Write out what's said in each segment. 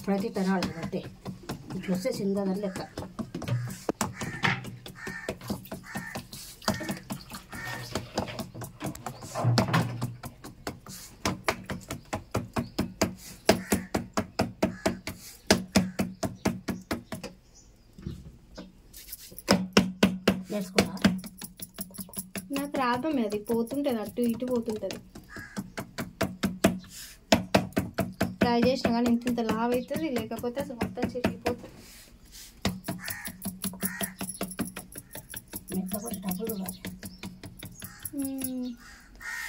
ఎప్పుడైతే తినాలి అంటే ఇట్లా వస్తే సింగదని లెక్క. నేర్చుకున్నా నాకు రాబం అది పోతుంటుంది, అటు ఇటు పోతుంటుంది. ట్రై చేసినా కానీ ఇంత లావ్ అవుతుంది, లేకపోతే అసలు మొత్తం చిరిగిపోతుంది.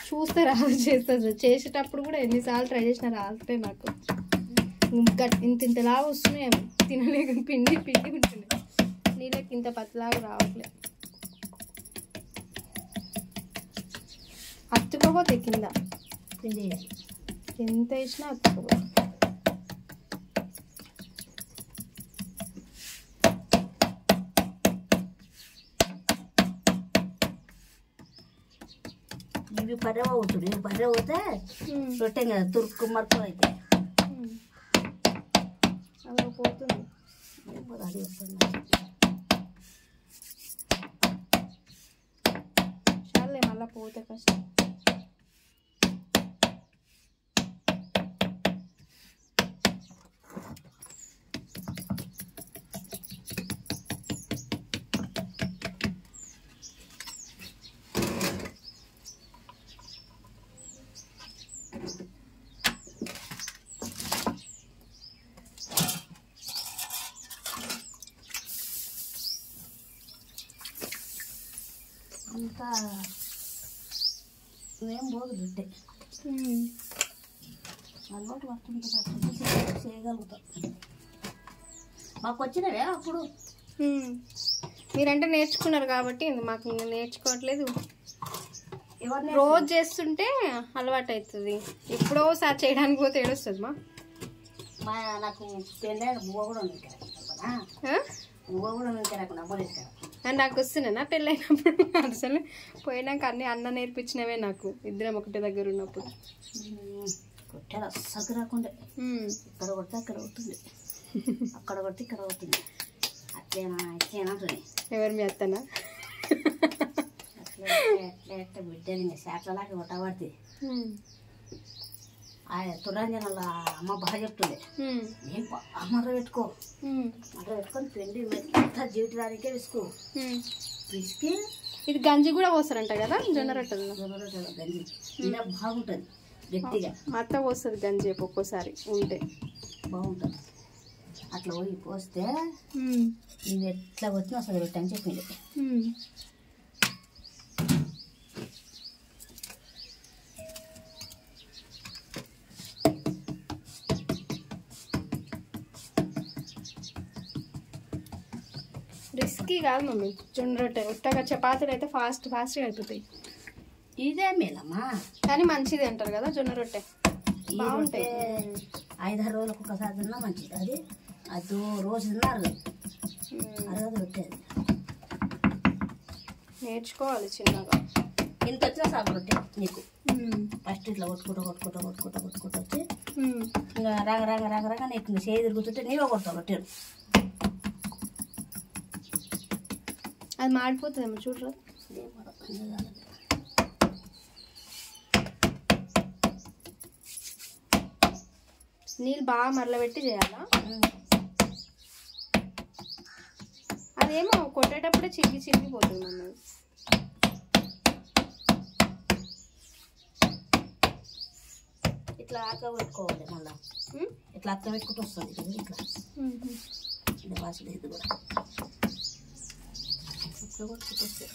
చూస్తే రాదు, చేస్తుంది. చేసేటప్పుడు కూడా ఎన్నిసార్లు ట్రై చేసినా రాస్తే నాకు ఇంత లాగా వస్తున్నాయి, తినలేక పిండి పిండి ఉంటున్నాయి. నీళ్ళకి ఇంత పతలాగా రావట్లేదు. అతుక్కోపోతే కింద పిండి ఎంత వేసినా అతుక్కోపోతే. ఇవి పర్రె అవుతుంది, ఇవి పర్రె అవుతే రొట్టె కదా తురుకు మరుకు అయితే అలా పోతుంది. అది చాలే మళ్ళీ పోతే కష్టం. అంతా ఏం పోదు రొట్టె అలవాటు వస్తుంది, చేయగలుగుతాం. మాకు వచ్చినవే అప్పుడు. మీరంటే నేర్చుకున్నారు కాబట్టి మాకు నేర్చుకోవట్లేదు. రోజు చేస్తుంటే అలవాటు అవుతుంది. ఎప్పుడో ఒకసారి చేయడానికి పోతే ఏడొస్తుంది. మా నాకు పెళ్ళి బువ్వ కూడా ఉంది కదా, బువ్వ కూడా ఉంది కదా, అమ్మలేదు కదా. నాకు వస్తున్నానా పెళ్ళైనప్పుడు అసలు పోయినాక అన్న నేర్పించినవే నాకు. ఇద్దరం ఒకటే దగ్గర ఉన్నప్పుడు కొట్టారు అస్సలు రాకుండా. ఇక్కడ కొడితే అక్కడ అవుతుంది, అక్కడ కొడితే ఇక్కడ అవుతుంది. అట్లేనా ఇట్లేనా అంటుంది. ఎవరు మీ అత్తనా? అట్లా ఎట్లా ఎట్లా బిడ్డని శాఖలాగా కొట్టబడితే తురాంజనల అమ్మ బాగా చెప్తుంది, ఏం మర్ర పెట్టుకో, మర్ర పెట్టుకొని పిండి మెత్త జీవితానికే విసుకో విసికి. ఇది గంజి కూడా పోస్తారంట కదా, జొన్న రొట్టెలు. జొన్న రొట్టెలు గంజి ఇలా బాగుంటుంది గట్టిగా. మా అత్త పోస్తుంది గంజి ఒక్కోసారి ఉంటే బాగుంటుంది. అట్లా పోయి పోస్తే ఇది ఎట్లా వచ్చినా అసలు పెట్టని చెప్పింది. రిస్కీ కాదు మమ్మీ జొన్న రొట్టె. ఉత్తగా చపాతీలు అయితే ఫాస్ట్గా అయిపోతాయి. ఇదే మేలమ్మా, కానీ మంచిది అంటారు కదా జొన్న రొట్టె. బాగుంటాయి. 5-6 రోజులకు ఒకసారి తిన్నా మంచిది. అది అది రోజు తిన్నారు అరగదు రొట్టెది. నేర్చుకోవాలి చిన్నగా. ఇంత వచ్చినా సాగు రొట్టె నీకు. ఫస్ట్ ఇట్లా కొట్టుకుంటూ వచ్చి ఇంకా రాగ నీకు చేయి తిరుగుతుంటే నీవే కొడతావు రొట్టెలు. అది మాడిపోతుందేమో చూడరా. నీళ్ళు బాగా మరలబెట్టి చేయాలా? అదేమో కొట్టేటప్పుడే చిరిగిపోతుంది మమ్మల్ని. ఇట్లా అక్క పెట్టుకోవాలి, మళ్ళీ ఇట్లా అక్క పెట్టుకుంటూ వస్తుంది. ఇట్లా ఇది వాసన ఇది కూడా ఇట్లా కొట్టుకుంటూ వస్తుంది.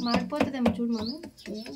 మాడిపోతుందేమో చూడు మమ్మీ. ఏం